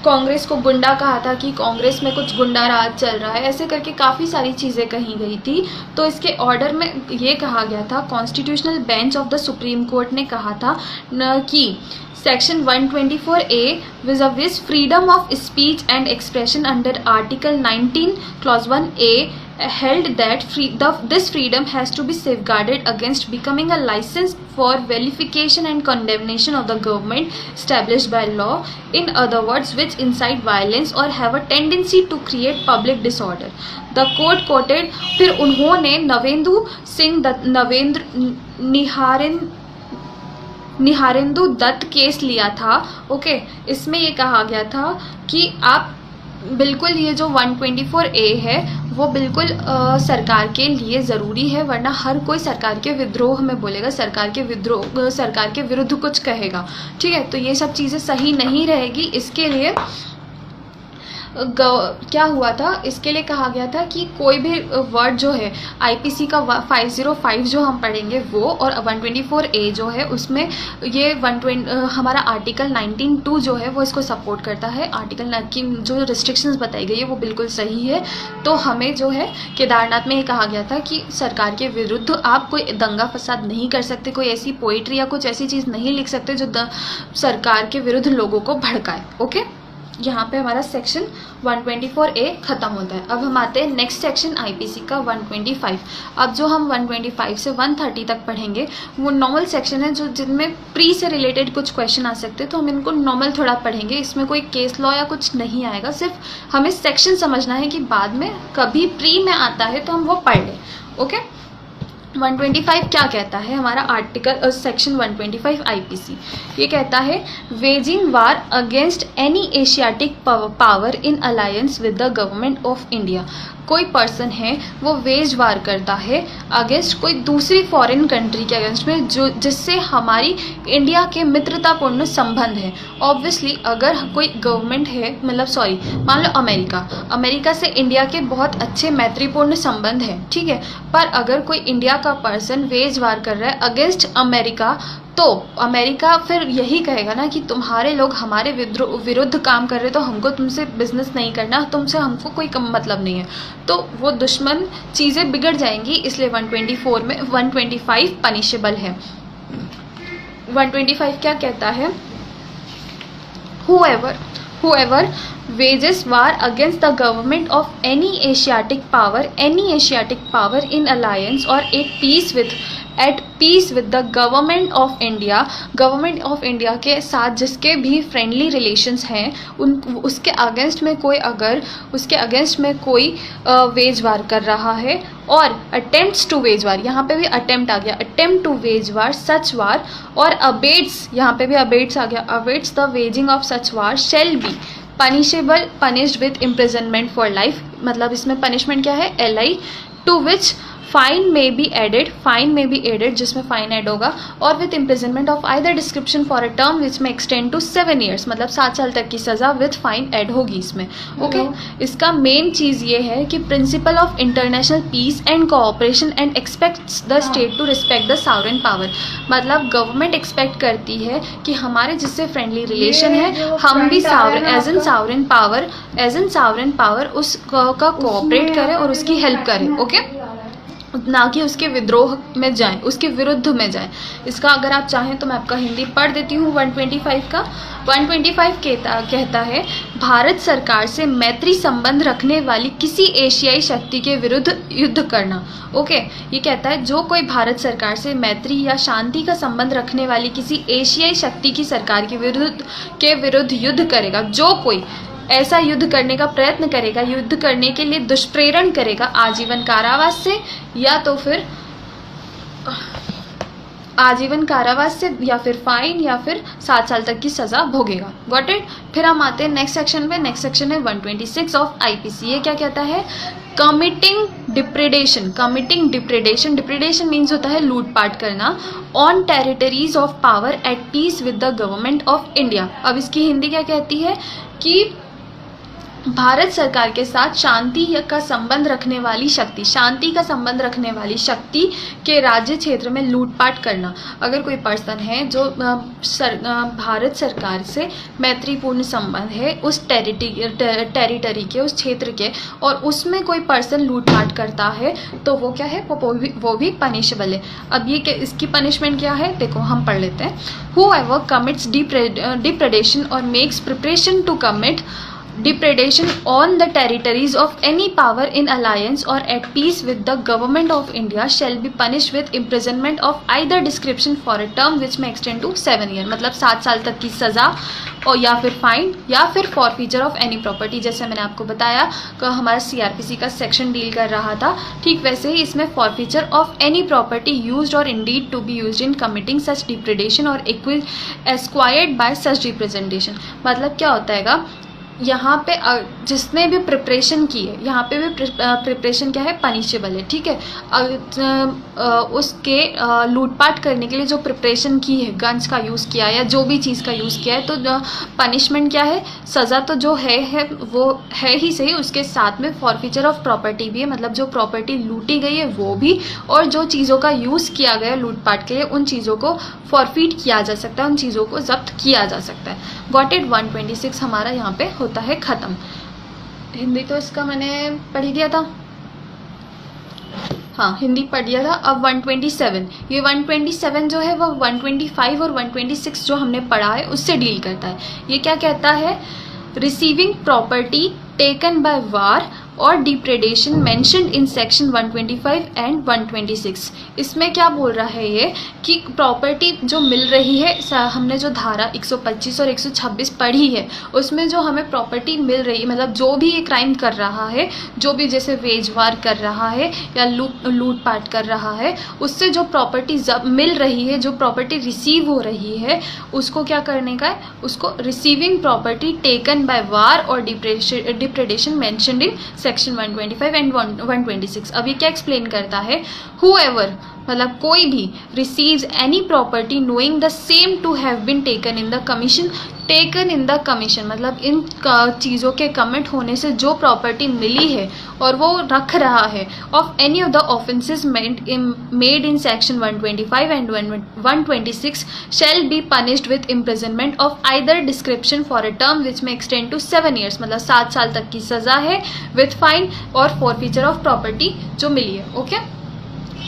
कांग्रेस को गुंडा कहा था कि कांग्रेस में कुछ गुंडा राज चल रहा है, ऐसे करके काफ़ी सारी चीज़ें कही गई थी। तो इसके ऑर्डर में ये कहा गया था, constitutional bench of the supreme court ने कहा था कि section 124A विज़ freedom of speech and expression under article 19 clause 1A held that this freedom has to be safeguarded against becoming a license for vilification and condemnation of the government established by law, in other words, which incite violence or have a tendency to create public disorder. The court quoted, फिर उन्होंने निहारेंदु Dutt case लिया था. Okay, इसमें ये कहा गया था कि आप बिल्कुल ये जो 124A है वो बिल्कुल सरकार के लिए ज़रूरी है, वरना हर कोई सरकार के विद्रोह में बोलेगा, सरकार के विरुद्ध कुछ कहेगा. ठीक है, तो ये सब चीज़ें सही नहीं रहेगी. इसके लिए क्या हुआ था, इसके लिए कहा गया था कि कोई भी वर्ड जो है आईपीसी का 505 जो हम पढ़ेंगे वो, और 124A जो है उसमें ये हमारा आर्टिकल 19(2) जो है वो इसको सपोर्ट करता है. आर्टिकल की जो रिस्ट्रिक्शंस बताई गई है वो बिल्कुल सही है. तो हमें जो है केदारनाथ में ये कहा गया था कि सरकार के विरुद्ध आप कोई दंगा फसाद नहीं कर सकते, कोई ऐसी पोइट्री या कुछ ऐसी चीज़ नहीं लिख सकते जो सरकार के विरुद्ध लोगों को भड़काए. ओके, यहाँ पे हमारा सेक्शन 124A ख़त्म होता है. अब हम आते हैं नेक्स्ट सेक्शन आईपीसी का 125. अब जो हम 125 से 130 तक पढ़ेंगे वो नॉर्मल सेक्शन है, जो जिनमें प्री से रिलेटेड कुछ क्वेश्चन आ सकते हैं, तो हम इनको नॉर्मल थोड़ा पढ़ेंगे. इसमें कोई केस लॉ या कुछ नहीं आएगा, सिर्फ हमें सेक्शन समझना है कि बाद में कभी प्री में आता है तो हम वो पढ़ लें. ओके, 125 क्या कहता है, हमारा आर्टिकल सेक्शन 125 आईपीसी ये कहता है, waging war against any Asiatic power in alliance with the government of India. कोई पर्सन है वो वेज वार करता है अगेंस्ट कोई दूसरी फॉरेन कंट्री के अगेंस्ट में जो जिससे हमारी इंडिया के मित्रतापूर्ण संबंध है. ऑब्वियसली अगर कोई गवर्नमेंट है, मतलब मान लो अमेरिका से इंडिया के बहुत अच्छे मैत्रीपूर्ण संबंध है, ठीक है, पर अगर कोई इंडिया का पर्सन वेज वार कर रहा है अगेंस्ट अमेरिका, तो अमेरिका फिर यही कहेगा ना कि तुम्हारे लोग हमारे विरुद्ध काम कर रहे, तो हमको तुमसे बिजनेस नहीं करना, तुमसे हमको कोई मतलब नहीं है. तो वो दुश्मन चीज़ें बिगड़ जाएंगी. इसलिए 124 में 125 पनिशेबल है. 125 क्या कहता है, whoever wages war against the government of any Asiatic power in alliance or at peace with the government of India के साथ जिसके भी फ्रेंडली रिलेशंस हैं, उसके अगेंस्ट में कोई वेज वार कर रहा है, और अटेम्प्ट्स टू वेज वार, यहाँ पे भी अटेम्प्ट आ गया, अटेम्प्ट टू वेज वार सच वार, और अबेट्स, यहाँ पे भी अबेट्स आ गया, abets the waging of such war shall be punished with imprisonment for life. मतलब इसमें पनिशमेंट क्या है, LI, to which फाइन में बी एडेड जिसमें फाइन ऐड होगा, और with imprisonment of either description for a term which में extend to 7 years, मतलब 7 साल तक की सज़ा विथ फाइन ऐड होगी इसमें. ओके, इसका मेन चीज़ ये है कि principle of international peace and cooperation and expects the state to respect the sovereign power. मतलब गवर्नमेंट एक्सपेक्ट करती है कि हमारे जिससे फ्रेंडली रिलेशन है हम भी एज एन सावरेन पावर उसका कोऑपरेट करें और उसकी हेल्प करें. ओके, ना कि उसके विद्रोह में जाएं, उसके विरुद्ध में जाएं. इसका अगर आप चाहें तो मैं आपका हिंदी पढ़ देती हूँ 125 का. 125 कहता है, भारत सरकार से मैत्री संबंध रखने वाली किसी एशियाई शक्ति के विरुद्ध युद्ध करना. ओके, ये कहता है जो कोई भारत सरकार से मैत्री या शांति का संबंध रखने वाली किसी एशियाई शक्ति की सरकार के विरुद्ध युद्ध करेगा, जो कोई ऐसा युद्ध करने का प्रयत्न करेगा, युद्ध करने के लिए दुष्प्रेरण करेगा, आजीवन कारावास से या तो फिर आजीवन कारावास से या फिर फाइन या फिर 7 साल तक की सजा भोगेगा. Got it. फिर हम आते हैं नेक्स्ट सेक्शन पे. नेक्स्ट सेक्शन है 126 ऑफ आईपीसी. ये क्या कहता है, कमिटिंग डिप्रेडेशन. डिप्रेडेशन मीन्स होता है लूटपाट करना, on territories of power at peace with the government of India. अब इसकी हिंदी क्या कहती है कि भारत सरकार के साथ शांति का संबंध रखने वाली शक्ति के राज्य क्षेत्र में लूटपाट करना. अगर कोई पर्सन है जो भारत सरकार से मैत्रीपूर्ण संबंध है उस टेरिटरी के, उस क्षेत्र के, और उसमें कोई पर्सन लूटपाट करता है तो वो क्या है, वो भी पनिशेबल है. अब ये इसकी पनिशमेंट क्या है, देखो हम पढ़ लेते हैं. Whoever commits depredation or makes preparation to commit depredation on the territories of any power in alliance or at peace with the government of India shall be punished with imprisonment of either description for a term which may extend to 7 year। मतलब 7 साल तक की सज़ा और या फिर fine या फिर फॉरफीचर ऑफ एनी प्रॉपर्टी। जैसे मैंने आपको बताया कि हमारा सीआरपीसी का सेक्शन डील कर रहा था, ठीक वैसे ही इसमें forfeiture of any property used or indeed to be used in committing such depredation or acquired bye such representation. मतलब क्या होता है, यहाँ पे जिसने भी प्रिपरेशन की है, यहाँ पे भी प्रिपरेशन क्या है, पनिशेबल है, ठीक है। उसके लूटपाट करने के लिए जो प्रिपरेशन की है, गन्स का यूज़ किया या जो भी चीज़ का यूज़ किया है, तो पनिशमेंट क्या है, सज़ा तो जो है वो है ही सही, उसके साथ में फॉरफीचर ऑफ प्रॉपर्टी भी है। मतलब जो प्रॉपर्टी लूटी गई है वो भी, और जो चीज़ों का यूज़ किया गया लूटपाट के लिए उन चीज़ों को फॉरफीट किया जा सकता है, उन चीज़ों को जब्त किया जा सकता है। Got it. 126 हमारा यहाँ पे होता है ख़त्म। हिंदी तो इसका मैंने पढ़ ही दिया था, हाँ हिंदी पढ़ लिया था। अब 127, ये 127 जो है वो 125 और 126 जो हमने पढ़ा है उससे डील करता है। ये क्या कहता है, रिसीविंग प्रॉपर्टी टेकन बाय वार और डिप्रेडेशन मेंशन्ड इन सेक्शन 125 एंड 126। इसमें क्या बोल रहा है ये कि प्रॉपर्टी जो मिल रही है, हमने जो धारा 125 और 126 पढ़ी है उसमें जो हमें प्रॉपर्टी मिल रही है, मतलब जो भी ये क्राइम कर रहा है, जो भी जैसे वेजवार कर रहा है या लूटपाट कर रहा है, उससे जो प्रॉपर्टी मिल रही है, जो प्रॉपर्टी रिसीव हो रही है, उसको क्या करने का है, उसको रिसीविंग प्रॉपर्टी टेकन बाय वार और डिप्रेडेशन मेंशन्ड इन सेक्शन 125 एंड 126। अब ये क्या एक्सप्लेन करता है, whoever मतलब कोई भी receives any property knowing the same to have been taken in the commission. Taken in the commission मतलब इन चीज़ों के कमिट होने से जो प्रॉपर्टी मिली है और वो रख रहा है, of any of the offences made in section 125 and 126 shall be punished with imprisonment of either description for a term which में एक्सटेंड टू 7 years। मतलब 7 साल तक की सज़ा है विथ फाइन और फॉरफीचर ऑफ प्रॉपर्टी जो मिली है। ओके,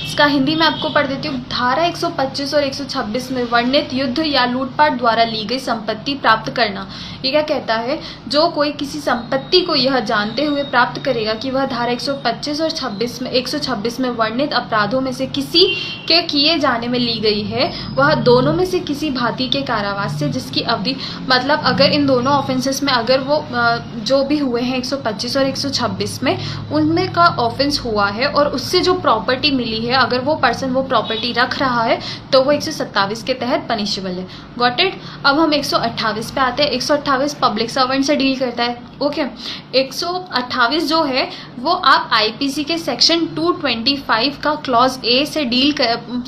इसका हिंदी में आपको पढ़ देती हूँ। धारा 125 और 126 में वर्णित युद्ध या लूटपाट द्वारा ली गई संपत्ति प्राप्त करना। ये क्या कहता है, जो कोई किसी संपत्ति को यह जानते हुए प्राप्त करेगा कि वह धारा 125 और 126 में वर्णित अपराधों में से किसी के किए जाने में ली गई है, वह दोनों में से किसी भांति के कारावास से जिसकी अवधि, मतलब अगर इन दोनों ऑफेंसेस में अगर वो जो भी हुए हैं 125 और 126 में, उनमें का ऑफेंस हुआ है और उससे जो प्रॉपर्टी मिली है, अगर वो पर्सन वो प्रॉपर्टी रख रहा है तो वो 127 के तहत पनिशेबल है। Got it. अब हम 128 पे आते हैं। 128 पब्लिक सर्वेंट से डील करता है। ओके, 128 जो है वो आप आईपीसी के सेक्शन 225 का क्लॉज ए से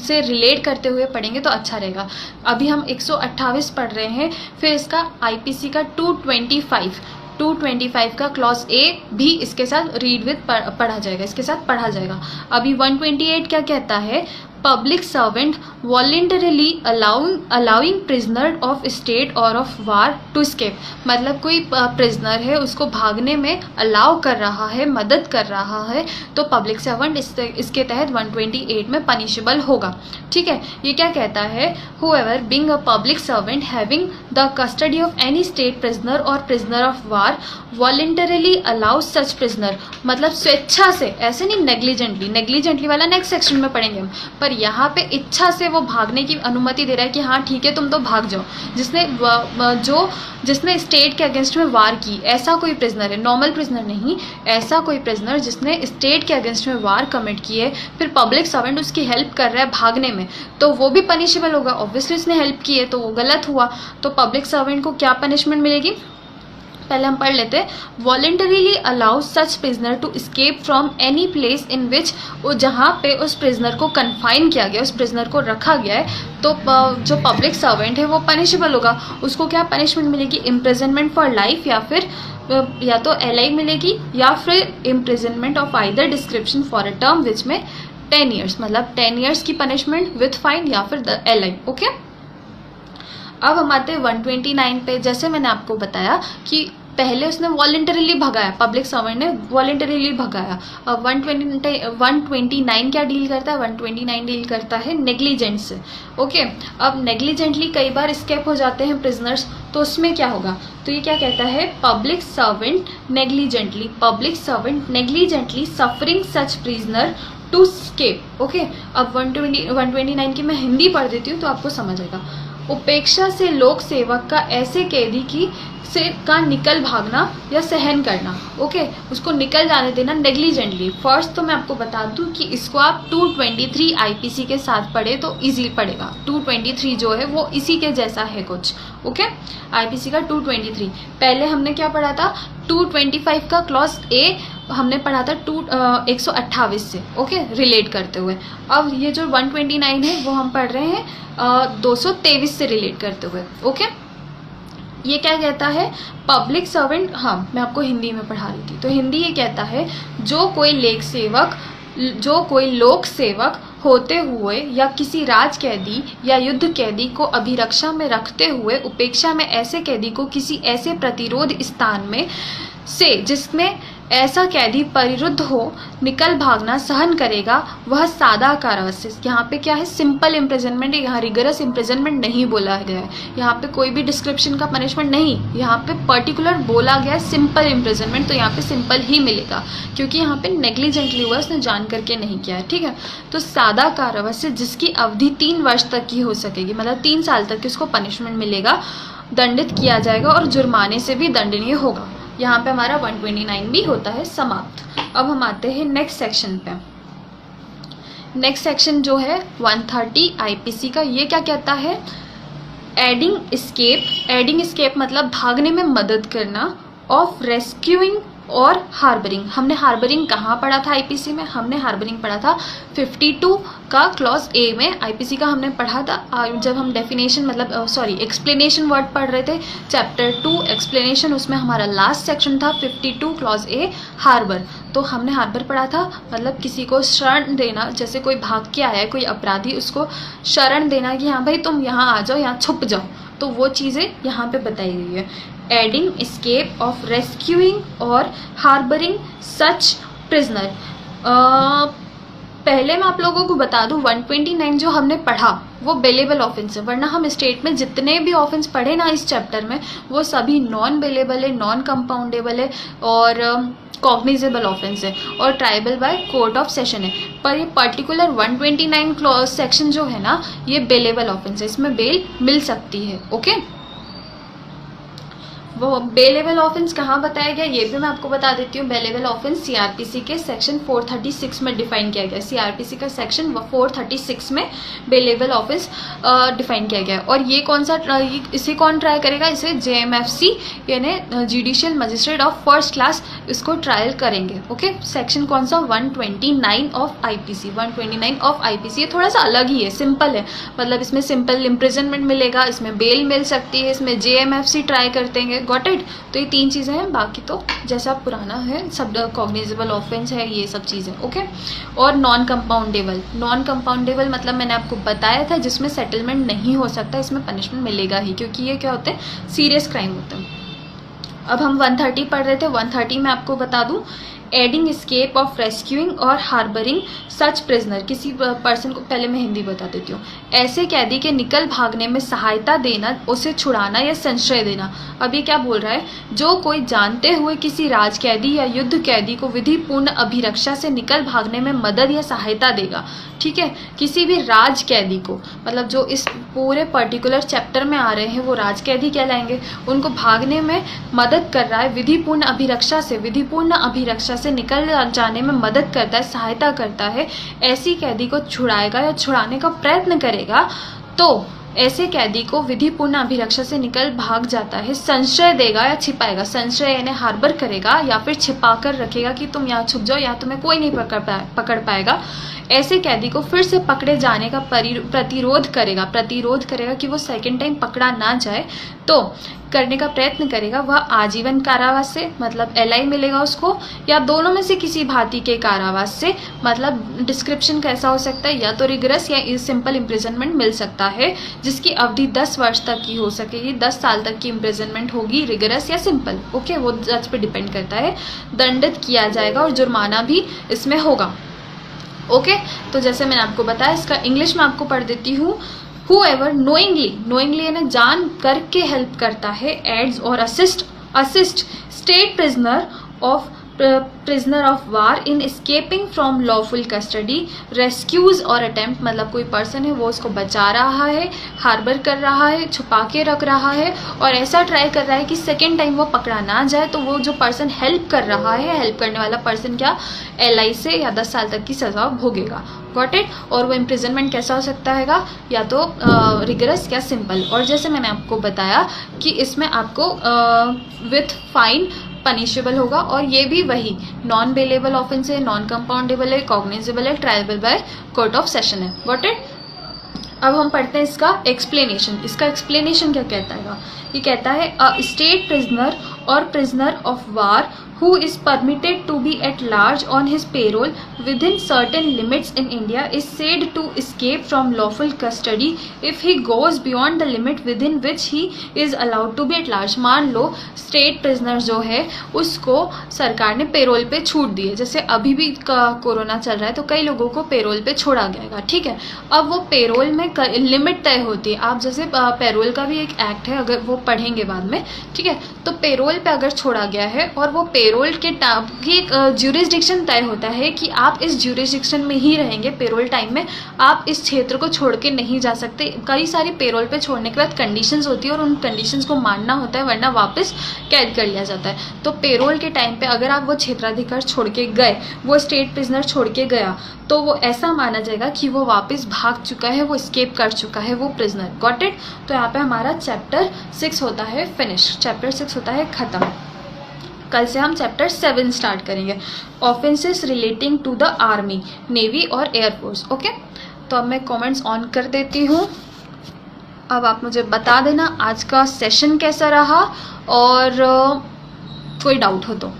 से रिलेट करते हुए पढ़ेंगे तो अच्छा रहेगा। अभी हम 128 पढ़ रहे हैं, फिर इसका आईपीसी का 225 का क्लॉज ए भी इसके साथ रीड विद पढ़ा जाएगा, इसके साथ पढ़ा जाएगा। अभी 128 क्या कहता है, public servant voluntarily allowing prisoner of state और ऑफ वार टू स्केप। मतलब कोई प्रिजनर है उसको भागने में अलाउ कर रहा है, मदद कर रहा है, तो पब्लिक सर्वेंट इसके तहत 128 में पनिशेबल होगा। ठीक है, ये क्या कहता है, whoever being a public servant having the custody of any state prisoner or prisoner of war voluntarily allows such prisoner। मतलब स्वेच्छा से, ऐसे नहीं नेग्लिजेंटली वाला नेक्स्ट सेक्शन में पढ़ेंगे हम, पर यहाँ पे इच्छा से वो भागने की अनुमति दे रहा है कि हाँ ठीक है तुम तो भाग जाओ। जिसने स्टेट के अगेंस्ट में वार की, ऐसा कोई प्रिजनर है, नॉर्मल प्रिजनर नहीं, ऐसा कोई प्रिजनर जिसने स्टेट के अगेंस्ट में वार कमिट की है, फिर पब्लिक सर्वेंट उसकी हेल्प कर रहा है भागने में, तो वो भी पनिशेबल होगा। ऑब्वियसली उसने हेल्प की है तो वो गलत हुआ, तो पब्लिक सर्वेंट को क्या पनिशमेंट मिलेगी, पहले हम पढ़ लेते हैं। Voluntarily allow such prisoner to escape from any place in which, जहाँ पे उस प्रिजनर को कन्फाइन किया गया, उस प्रिजनर को रखा गया है, तो जो पब्लिक सर्वेंट है वो पनिशेबल होगा। उसको क्या पनिशमेंट मिलेगी, इम्प्रिजनमेंट फॉर लाइफ, या फिर या तो LI मिलेगी, या फिर imprisonment of either description for a term which में 10 years, मतलब 10 years की पनिशमेंट विथ फाइन या फिर LI। ओके, अब हम आते हैं 129 पे। जैसे मैंने आपको बताया कि पहले उसने वॉलंटरीली भगाया, पब्लिक सर्वेंट ने वॉलंटरीली भगाया। अब 129 क्या डील करता है, 129 डील करता है नेग्लिजेंट से। ओके, अब नेग्लिजेंटली कई बार एस्केप हो जाते हैं प्रिजनर्स, तो उसमें क्या होगा, तो ये क्या कहता है, public servant negligently suffering such prisoner to escape. Okay, अब 129 की मैं हिंदी पढ़ देती हूँ तो आपको समझ आएगा। उपेक्षा से लोक सेवक का ऐसे कैदी की का निकल भागना या सहन करना। ओके, उसको निकल जाने देना नेग्लिजेंटली। फर्स्ट तो मैं आपको बता दूं कि इसको आप 223 आईपीसी के साथ पढ़े तो इजीली पड़ेगा। 223 जो है वो इसी के जैसा है कुछ। ओके, आईपीसी का 223। पहले हमने क्या पढ़ा था, 225 का क्लॉज ए हमने पढ़ा था 128 से। ओके, रिलेट करते हुए। अब ये जो 129 है वो हम पढ़ रहे हैं 223 से रिलेट करते हुए। ओके, ये क्या कहता है, पब्लिक सर्वेंट, हाँ मैं आपको हिंदी में पढ़ा रही थी, तो हिंदी ये कहता है जो कोई लोक सेवक होते हुए या किसी राज कैदी या युद्ध कैदी को अभिरक्षा में रखते हुए उपेक्षा में ऐसे कैदी को किसी ऐसे प्रतिरोध स्थान में से जिसमें ऐसा कैदी परिरुद्ध हो निकल भागना सहन करेगा, वह सादा कारावास। यहाँ पे क्या है, सिंपल इम्प्रिजनमेंट है, यहाँ रिगरस इम्प्रिजनमेंट नहीं बोला गया है, यहाँ पे कोई भी डिस्क्रिप्शन का पनिशमेंट नहीं, यहाँ पे पर्टिकुलर बोला गया है सिंपल इम्प्रिजनमेंट, तो यहाँ पे सिंपल ही मिलेगा क्योंकि यहाँ पे नेग्लिजेंटली हुआ, उसने जान करके नहीं किया है। ठीक है, तो सादा कारावास जिसकी अवधि 3 वर्ष तक की हो सकेगी, मतलब 3 साल तक उसको पनिशमेंट मिलेगा, दंडित किया जाएगा और जुर्माने से भी दंडनीय होगा। यहाँ पे हमारा 129 भी होता है समाप्त। अब हम आते हैं नेक्स्ट सेक्शन पे। नेक्स्ट सेक्शन जो है 130 आईपीसी का, ये क्या कहता है, एडिंग एस्केप मतलब भागने में मदद करना, ऑफ रेस्क्यूइंग और हार्बरिंग। हमने हार्बरिंग कहाँ पढ़ा था आईपीसी में, हमने हार्बरिंग पढ़ा था 52 का क्लॉज ए में। आईपीसी का हमने पढ़ा था जब हम डेफिनेशन एक्सप्लेनेशन वर्ड पढ़ रहे थे, चैप्टर 2 एक्सप्लेनेशन, उसमें हमारा लास्ट सेक्शन था 52 क्लॉज ए हार्बर। तो हमने हार्बर पढ़ा था, मतलब किसी को शरण देना, जैसे कोई भाग के आया है कोई अपराधी, उसको शरण देना कि हाँ भाई तुम यहाँ आ जाओ, यहाँ छुप जाओ, तो वो चीज़ें यहाँ पे बताई गई है। एडिंग एस्केप ऑफ रेस्क्यूइंग और हार्बरिंग सच प्रिजनर। पहले मैं आप लोगों को बता दूं 129 जो हमने पढ़ा वो बेलेबल ऑफेंस है, वरना हम स्टेट में जितने भी ऑफेंस पढ़े ना इस चैप्टर में वो सभी नॉन बेलेबल है, नॉन कंपाउंडेबल है और कॉग्निजेबल ऑफेंस है और tribal by court of session है। पर ये पर्टिकुलर 129 क्लॉज सेक्शन जो है ना ये बेलेबल ऑफेंस है, इसमें बेल मिल सकती है। ओके, वो बेलेबल ऑफेंस कहाँ बताया गया ये भी मैं आपको बता देती हूँ। बेलेबल ऑफेंस सीआरपीसी के सेक्शन 436 में डिफाइन किया गया है। सीआरपीसी का सेक्शन 436 में बेलेबल ऑफेंस डिफाइन किया गया है। और ये कौन सा इसे कौन ट्राई करेगा, इसे जेएमएफसी यानी judicial magistrate of first class इसको ट्रायल करेंगे। ओके, सेक्शन कौन सा, 129 ऑफ आईपीसी। 129 ऑफ आईपीसी ये थोड़ा सा अलग ही है, सिंपल है, मतलब इसमें सिंपल इम्प्रिजनमेंट मिलेगा, इसमें बेल मिल सकती है, इसमें जेएमएफसी ट्राई करते हैं। गॉट इट, तो ये 3 चीज़ें हैं, बाकी तो जैसा पुराना है सब कॉग्निजेबल ऑफेंस है ये सब चीज़ें। ओके, और नॉन कंपाउंडेबल मतलब मैंने आपको बताया था जिसमें सेटलमेंट नहीं हो सकता, इसमें पनिशमेंट मिलेगा ही क्योंकि ये क्या होते हैं, सीरियस क्राइम होते हैं। अब हम 130 पढ़ रहे थे, 130 में आपको बता दूं एडिंग एस्केप ऑफ रेस्क्यूइंग और हार्बरिंग सच प्रिजनर। किसी पर्सन को, पहले मैं हिंदी बता देती हूँ, ऐसे कैदी के निकल भागने में सहायता देना, उसे छुड़ाना या संशय देना। अब ये क्या बोल रहा है, जो कोई जानते हुए किसी राज कैदी या युद्ध कैदी को विधिपूर्ण अभिरक्षा से निकल भागने में मदद या सहायता देगा। ठीक है, किसी भी राज कैदी को, मतलब जो इस पूरे पर्टिकुलर चैप्टर में आ रहे हैं वो राज कैदी कहलाएंगे, उनको भागने में मदद कर रहा है विधिपूर्ण अभिरक्षा से निकल जाने में मदद करता है, सहायता करता है, ऐसी कैदी को छुड़ाएगा या छुड़ाने का प्रयत्न करेगा तो ऐसे कैदी को विधिपूर्ण अभिरक्षा से निकल भाग जाता है, संशय देगा या छिपाएगा, संशय यानी हार्बर करेगा या फिर छिपा कर रखेगा कि तुम यहाँ छुप जाओ या तुम्हें कोई नहीं पकड़ पाएगा, ऐसे कैदी को फिर से पकड़े जाने का प्रतिरोध करेगा कि वो सेकेंड टाइम पकड़ा ना जाए, तो करने का प्रयत्न करेगा, वह आजीवन कारावास से मतलब LI मिलेगा उसको, या दोनों में से किसी भांति के कारावास से, मतलब डिस्क्रिप्शन कैसा हो सकता है, या तो रिगरस या सिंपल इम्प्रिजनमेंट मिल सकता है, जिसकी अवधि 10 वर्ष तक की हो सकेगी, 10 साल तक की इम्प्रिजनमेंट होगी, रिगरस या सिंपल, ओके, वो जज पे डिपेंड करता है। दंडित किया जाएगा और जुर्माना भी इसमें होगा, ओके। तो जैसे मैंने आपको बताया, इसका इंग्लिश में आपको पढ़ देती हूँ। Whoever knowingly यानी जान करके हेल्प करता है, एड्स और assist state prisoner of war in escaping from lawful custody, rescues और attempt मतलब कोई पर्सन है वो उसको बचा रहा है, हार्बर कर रहा है, छुपा के रख रहा है और ऐसा ट्राई कर रहा है कि सेकेंड टाइम वो पकड़ा ना जाए, तो वो जो पर्सन हेल्प कर रहा है, हेल्प करने वाला पर्सन क्या LI से या 10 साल तक की सज़ा भोगेगा, गॉट इट। और वो इम्प्रिजनमेंट कैसा हो सकता है, या तो रिगरस या सिंपल। और जैसे मैंने आपको बताया कि इसमें आपको विथ फाइन पनिशेबल होगा, और ये भी वही नॉन बेलेबल ऑफेंस है, नॉन कंपाउंडेबल है, कॉग्निजेबल है, tribal by court of session है, गॉट इट। अब हम पढ़ते हैं इसका एक्सप्लेनेशन। इसका एक्सप्लेनेशन क्या कहता है, ये कहता है अ स्टेट प्रिजनर और prisoner of war who is permitted to be at large on his payroll within certain limits in India is said to escape from lawful custody if he goes beyond the limit within which he is allowed to be at large। मान लो state prisoner जो है उसको सरकार ने payroll पे छूट दी है, जैसे अभी भी कोरोना चल रहा है तो कई लोगों को पेरोल पे छोड़ा गया, ठीक है। अब वो पेरोल में लिमिट तय होती है, आप जैसे पेरोल का भी एक एक्ट है, अगर वो पढ़ेंगे बाद में, ठीक है। तो पेरोल पे अगर छोड़ा गया है और वो पेरोल के ज्यूरिसडिक्शन तय होता है कि आप इस ज्यूरिसडिक्शन में ही रहेंगे, पेरोल टाइम में आप इस क्षेत्र को छोड़ के नहीं जा सकते। कई सारी पेरोल पे छोड़ने के बाद कंडीशंस होती है और उन कंडीशंस को मानना होता है, वरना वापस कैद कर लिया जाता है। तो पेरोल के टाइम पे अगर आप वो क्षेत्राधिकार छोड़ के गए, वो स्टेट प्रिजनर छोड़ के गया, तो वो ऐसा माना जाएगा कि वो वापस भाग चुका है, वो स्केप कर चुका है वो प्रिजनर, गॉट इट। तो यहाँ पे हमारा चैप्टर 6 होता है फिनिश, चैप्टर 6 होता है ख़त्म। कल से हम चैप्टर 7 स्टार्ट करेंगे, offences relating to the army, navy और एयरफोर्स, ओके। तो अब मैं कमेंट्स ऑन कर देती हूँ। अब आप मुझे बता देना आज का सेशन कैसा रहा और कोई डाउट हो तो।